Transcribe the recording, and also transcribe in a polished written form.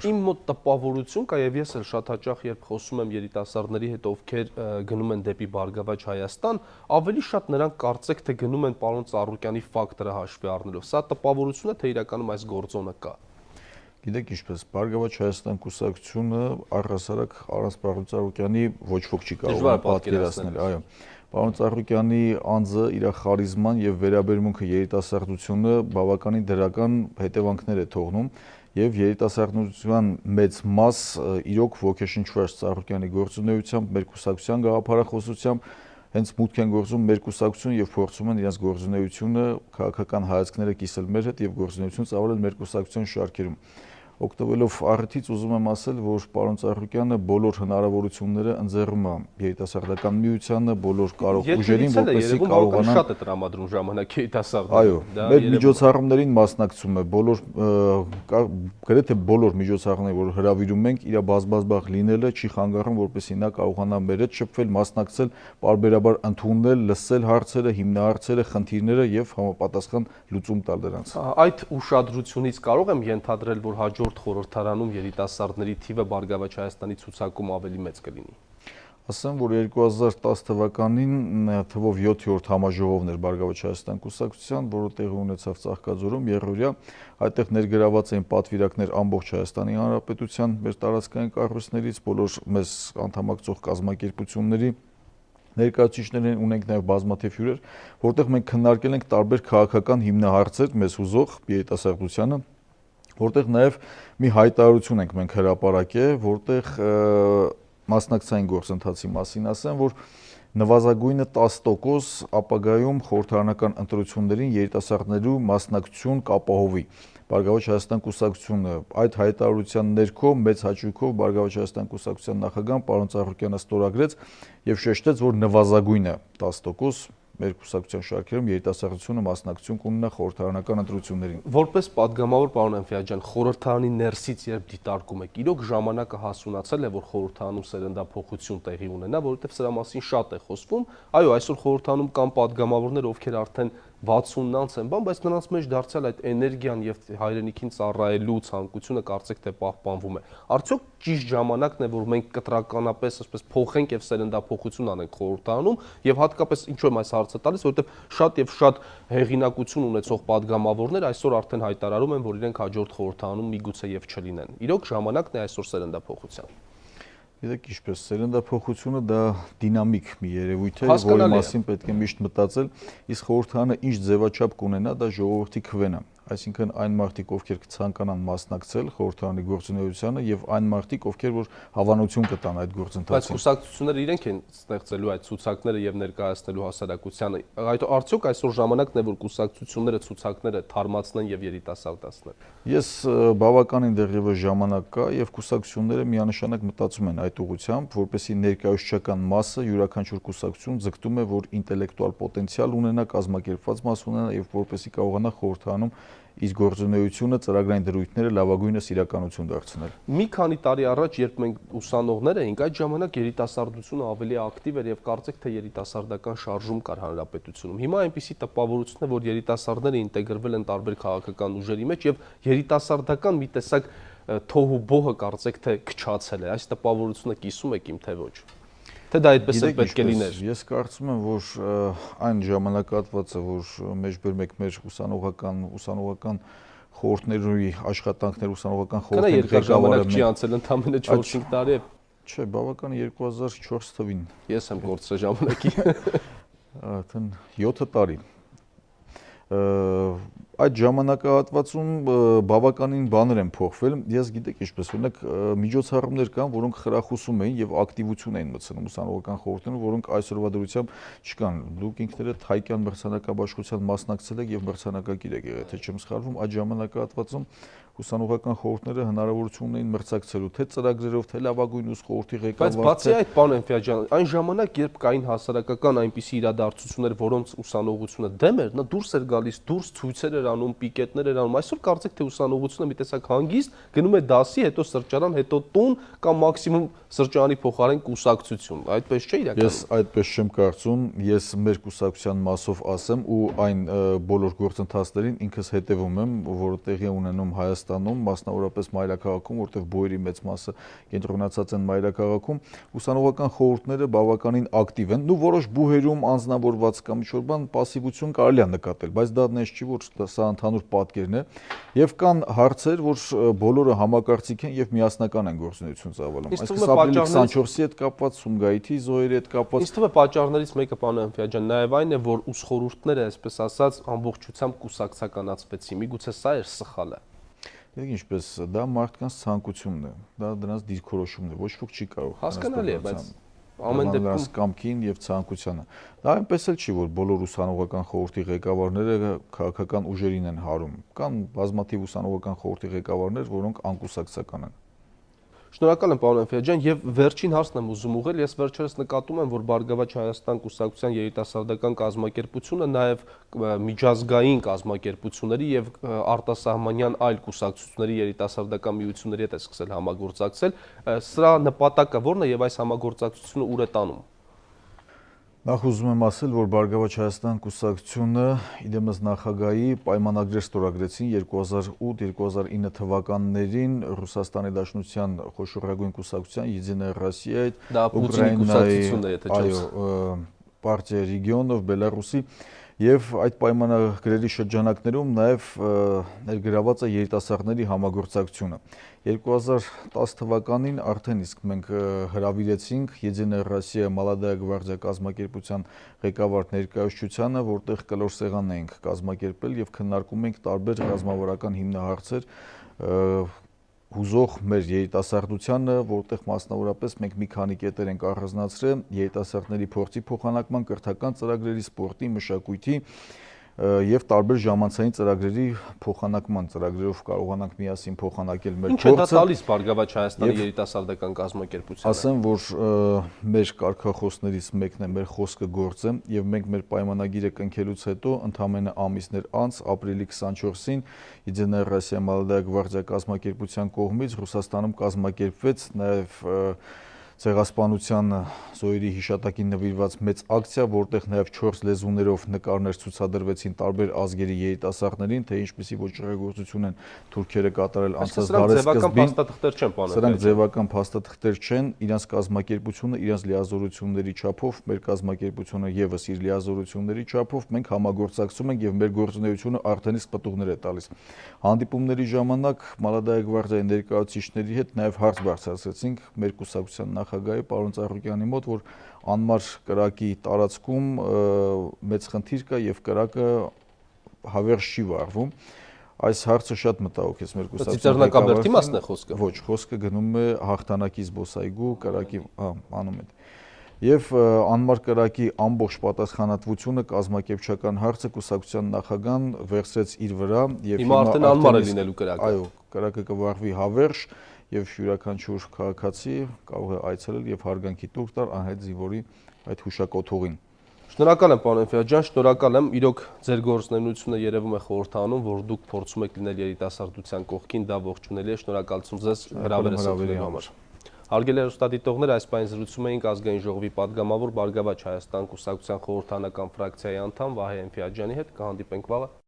Իմ մոտ տպավորություն կա եւ ես էլ շատ հաճախ երբ խոսում եմ երիտասարդների հետ, ովքեր գնում են դեպի Բարգավաճ Հայաստան, ավելի շատ նրանք կարծեք թե գնում են պարոն Ծառուկյանի ֆակտորը հաշվի առնելով։ Սա տպավորություն է, թե իրականում այս գործոնը կա։ Գիտեք ինչպես, Բարգավաճ Հայաստան կուսակցությունը առհասարակ առանց պարոն Ծառուկյանի ոչ ոք չի կարող պատկերացնել, այո։ Պարոն Ծառուկյանի անձը, իր խարիզման եւ վերաբերմունքը երիտասարդությունը բավականին դրական հետևանքներ է թողնում եւ երիտասարդության մեծ մաս իրոք ոգեշնչված Ծառուկյանի գործունեությամբ, մեր կուսակցության գաղափարախոսությամբ հենց մուտք են գործում մեր կուսակցություն եւ փորձում են իրենց գործունեությունը, քաղաքական հայացքները կիսել մեր հետ եւ գործունեություն ծավալել մեր կուսակցության շարքերում։ Օգտվելով առիթից ուզում եմ ասել, որ պարոն Ծառուկյանը բոլոր հնարավորությունները ընձեռում է երիտասարդական միությանը, բոլոր կարող ուժերին, որպեսզի կարողանան շատ է տրամադրում ժամանակ երիտասարդներին։ Այո, մեր միջոցառումներին մասնակցում է, գրեթե բոլոր միջոցառումները, որ հրավիրում ենք, իր բազմազբաղ լինելը չի խանգարում, որպեսզի նա կարողանա մեր հետ շփվել, մասնակցել, պարբերաբար ընդունել, լսել հարցերը, հիմնահարցերը, խնդիրները եւ համապատասխան լուծում տալ դրանց։ Այդ ուշադրությունից կարող եմ ենթադրել, որ հաջորդ խորհրդարանում երիտասարդների թիվը Բարգավաճ Հայաստանի ցուցակում ավելի մեծ կլինի։ Ասեմ, որ 2010 թվականին թվով 7-րդ համաժողովն էր Բարգավաճ Հայաստան կուսակցության, որը տեղի ունեցավ Ծաղկաձորում, Եղօրյա, այդտեղ ներգրաված էին պատվիրակներ ամբողջ Հայաստանի Հանրապետության մեր տարածքային կառույցներից, բոլոր մեզ անդամակցող կազմակերպությունների ներկայացուցիչներ ունենք նաև բազմաթիվ հյուրեր, որտեղ մենք քննարկել ենք տարբեր քաղաքական հիմնահարցեր մեզ հուզող երիտասարդությանը, որտեղ նաև մի հայտարարություն ենք մենք հրապարակել, որտեղ մասնակցային գործընթացի մասին ասեմ, որ նվազագույնը 10% ապագայում խորհրդարանական ընտրություններին երիտասարդներու մասնակցություն կապահովի։ Բարգավաճ Հայաստան կուսակցությունը այդ հայտարարության ներքո մեծ հաճույքով Բարգավաճ Հայաստան կուսակցության նախագահ պարոն Ծառուկյանը ստորագրեց եւ շեշտեց, որ նվազագույնը 10% մեր կուսակցության շարքերում երիտասարդությունը մասնակցություն կունենա խորհրդարանական ընտրություններին։ Որպես падգամավոր պարոն Էմֆիաջյան, խորհրդարանի ներսից երբ դիտարկում եք, իրոք ժամանակը հասունացել է, որ խորհրդարանում սերնդափոխություն տեղի ունենա, որովհետև սրա մասին շատ է խոսվում։ Այո, այսօր խորհրդարանում կան падգամավորներ, ովքեր արդեն 60-ն անց են, բայց նրանց մեջ դարձյալ այդ էներգիան եւ հայրենիքին ծառայելու ցանկությունը կարծեք թե պահպանվում է։ Արդյոք ճիշտ ժամանակն է, որ մենք կտրականապես այսպես փոխենք եւ սերնդափոխություն անենք խորհրդարանում եւ հատկապես ինչու եմ այս հարցը տալիս, որովհետեւ շատ եւ շատ հեղինակություն ունեցող падգամավորներ այսօր արդեն հայտարարում են, որ իրենք հաջորդ խորհրդարանում միգուցե եւ չլինեն։ Իրոք ժամանակն է այսօր սերնդափոխության։ Գիտեք ինչպես, սերնդափոխությունը դա դինամիկ մի երևույթ է, որի մասին պետք է միշտ մտածել, իսկ խորհրդարանը ինչ ձևաչափ կունենա, դա ժողովրդի քվեն է։ Այսինքն այն մարդիկ, ովքեր կցանկանան մասնակցել խորհրդարանի գործունեությանը եւ այն մարդիկ, ովքեր որ հավանություն կտան այդ գործընթացին։ Բայց կուսակցությունները իրենք են ստեղծելու այդ ցուցակները եւ ներկայացնելու հասարակությանը։ Այդ արդյոք այսօր ժամանակն է, որ կուսակցությունները ցուցակները թարմացնեն եւ երիտասարդացնեն։ Ես բավականին դեռևս ժամանակ կա եւ կուսակցությունները միանշանակ մտածում են այդ ուղղությամբ, որպեսզի ներկայացուցչական մասը յուրաքանչյուր կուսակցություն ձգտում է, որ ինտելեկտուալ պոտենցիալ ունենա, կազմակերպված մաս ունենա եւ որպեսզի կարողանա խորհրդարանում իր գործունեությունը, ծրագրային դրույթները լավագույնս իրականություն դարձնել։ Մի քանի տարի առաջ, երբ մենք ուսանողներ էինք, այդ ժամանակ երիտասարդությունը ավելի ակտիվ էր եւ կարծեք թե երիտասարդական շարժում կար հանրապետությունում։ Հիմա այնպիսի տպավորություն է, որ երիտասարդները ինտեգրվել են տարբեր քաղաքական ուժերի մեջ եւ երիտասարդական մի տեսակ թոհուբոհը կարծեք թե քչացել է։ Այս տպավորությունը կիսում եք իմ թե ոչ։ Թե դա այդպես էլ պետք է լիներ։ Ես կարծում եմ, որ այն ժամանակահատվածը, որ մեջբերում եք մեր ուսանողական խորհուրդների աշխատանքներ, ուսանողական խորհուրդների ղեկավարը չի անցել ընդամենը 4-5 տարի է։ Չէ, բավական 2004 թվին։ Ես եմ կորցրել ժամանակի։ Արդեն 7 տարի։ Այդ ժամանակահատվածում բավականին բաներ են փոխվել։ Ես գիտեք ինչպես օրինակ միջոցառումներ կան, որոնք խրախուսում էին եւ ակտիվություն էին մտցնում ուսանողական խորհուրդներում, որոնք այսօրվա դրությամբ չկան։ Դուք ինքներդ Հայկյան մրցանակաբաշխության մասնակցել եք եւ մրցանակակիր եք եղել, թե չեմ սխալվում, այդ ժամանակահատվածում ուսանողական խորհուրդները հնարավորություն ունեին մրցակցելու թե ծրագրերով, թե լավագույն ուսանող խորհրդի ղեկավար։ Բայց բացի այդ, պարոն Էմֆիաջյան, այն ժամանակ, երբ կային հասարակական այնպիսի իրադարձություններ, որոնց ուսանողությունը դեմ էր, նա դուրս էր գալիս, դուրս ցույցեր էր անում, պիկետներ էր անում։ Այսօր կարծեք թե ուսանողությունը մի տեսակ հանգիստ գնում է դասի, հետո սրճարան, հետո տուն կամ մաքսիմում սրճարանի փոխարեն կուսակցություն։ Այդպես չէ իրականում։ Ես այդպես չեմ կարծում, ես մեր կուսակցության մասով ասեմ ու այն բոլոր գործընթացներին ինքս հետևում եմ, որը տեղի ունենում Հայաստանում Հայաստանում, մասնավորապես մայրաքաղաքում, որտեղ բույրի մեծ մասը կենտրոնացած են մայրաքաղաքում, ուսանողական խորհուրդները բավականին ակտիվ են, ու որոշ բուհերում անձնավորված կամ ինչ-որ բան պասիվություն կարելի է նկատել, բայց դա նենց չի, որ սա ընդհանուր պատկերն է, եւ կան հարցեր, որ բոլորը համակարծիք են եւ միասնական են գործունեություն ծավալում։ Այսինքն ապրիլի 24-ի հետ կապված, Սումգայիթի զոհերի հետ կապված։ Ինձ թվում է պատճառներից մեկը, պարոն Էնֆիաջյան, նաեւ այն է, որ ուսխորհուրդները, այսպես ասած, ամբողջությամբ կուսակցականացվեցին։ Միգուցե սա էր սխալը։ Դե ինչպես դա մարդկանց ցանկությունն է, դա դրանց դիրքորոշումն է, ոչ ոք չի կարող։ Հասկանալի է, բայց ամեն դեպքում կամքին եւ ցանկությանը։ Դա այնպես էլ չի, որ բոլոր ուսանողական խորհրդի ղեկավարները քաղաքական ուժերին են հարում։ Կան բազմաթիվ ուսանողական խորհրդի ղեկավարներ, որոնք անկուսակցական են։ Շնորհակալ եմ, պարոն Էնֆիաջյան, եւ վերջին հարցն եմ ուզում ուղղել, ես վերջերս նկատում եմ, որ Բարգավաճ Հայաստան կուսակցության երիտասարդական կազմակերպությունը նաեւ միջազգային կազմակերպությունների եւ արտասահմանյան այլ կուսակցությունների երիտասարդական միությունների հետ է սկսել համագործակցել, սրա նպատակը ո՞րն է եւ այս համագործակցությունը ուր է տանում։ Նախ ուզում եմ ասել, որ Բարգավաճ Հայաստան կուսակցությունը իդեմս նախագահի պայմանագրեր ստորագրեցին 2008-2009 թվականներին Ռուսաստանի Դաշնության խոշորագույն կուսակցության Եդիная Ռոսիայի, Պարտիա Ռեգիոնով, Բելարուսի եւ այդ պայմանագրերի շրջանակներում նաեւ ներգրաված է երիտասարդների համագործակցությունը։ 2010 թվականին արդեն իսկ մենք հրավիրեցինք Եդիная Ռոսիա Молодая Гвардия կազմակերպության ղեկավար ներկայացուցչությանը, որտեղ կլոր սեղան էինք կազմակերպել եւ քննարկում էինք տարբեր ռազմավարական հիմնահարցեր հուզող մեր երիտասարդությանը, որտեղ մասնավորապես մենք մի քանի կետեր ենք առանձնացրել երիտասարդների փորձի փոխանակման, կրթական ծրագրերի, սպորտի, մշակույթի եւ տարբեր ժամանցային ծրագրերի փոխանակման ծրագրերով կարողանանք միասին փոխանակել մեր փորձը։ Ինչ է դա տալիս Բարգավաճ Հայաստանի երիտասարդական կազմակերպությանը։ Ասեմ, որ մեր կարգախոսներից մեկն է մեր խոսքը գործը եւ մենք մեր պայմանագիրը կնքելուց հետո ընդամենը ամիսներ անց ապրիլի 24-ին Եդիная Ռոսիա Молодая Гвардия կազմակերպության կողմից Ռուսաստանում կազմակերպվեց նաեւ ցեղասպանության զոհերի հիշատակին նվիրված մեծ ակցիա, որտեղ նաև 4 լեզուներով նկարներ ցուցադրվեցին տարբեր ազգերի երիտասարդներին, թե ինչպիսի ոչռագործություն են թուրքերը կատարել անցած դարի սկզբին։ Սրանք ձևական փաստաթղթեր չեն, իրենց կազմակերպությունը, իրենց լիազորությունների չափով, մեր կազմակերպությունը եւս իր լիազորությունների չափով մենք համագործակցում ենք եւ մեր գործունեությունը արդեն իսկ պտուղներ է տալիս։ Հանդիպումների ժամանակ Молодая Гвардия ներկայացուցիչների հետ նաև հարց բարձրացրեցինք մեր կուսակցության նախագահի պարոն Ծառուկյանի մոտ, որ անմար կրակի տարածքում մեծ խնդիր կա եւ կրակը հավերժ չի վարվում։ Այս հարցը շատ մտահոգեց մեր կուսակցության Ծիծեռնակաբերդի մասն է խոսքը։ Ոչ, խոսքը գնում է հաղթանակի զբոսայգու կրակի անում է։ Եվ անմար կրակի ամբողջ պատասխանատվությունը կազմակերպչական հարցը կուսակցության նախագահան վերցրեց իր վրա եւ հիմա արդեն անմար է լինելու կրակը։ Այո, կրակը կվարվի հավերժ եւ յուրաքանչյուր քաղաքացի կարող է այցելել եւ հարգանքի տուր տալ անհետ զինվորի այդ հուշակոթողին։ Շնորհակալ եմ, պարոն Էնֆիաջյան, շնորհակալ եմ։ Իրոք ձեր գործունեությունը երևում է խորհրդանում, որ դուք փորձում եք լինել երիտասարդության կողքին, դա ողջունելի է։ Շնորհակալություն ձեզ հրավերը ստանալու համար։ Հարգելի հեռուստադիտողներ, այս պահին զրուցում էինք ազգային ժողովի падգամավոր Բարգավաճ Հայաստան կուսակցության խորհրդանական ֆրակցիայի անդամ Վահե Էնֆիաջյանի հետ։ Կհանդիպենք վաղը։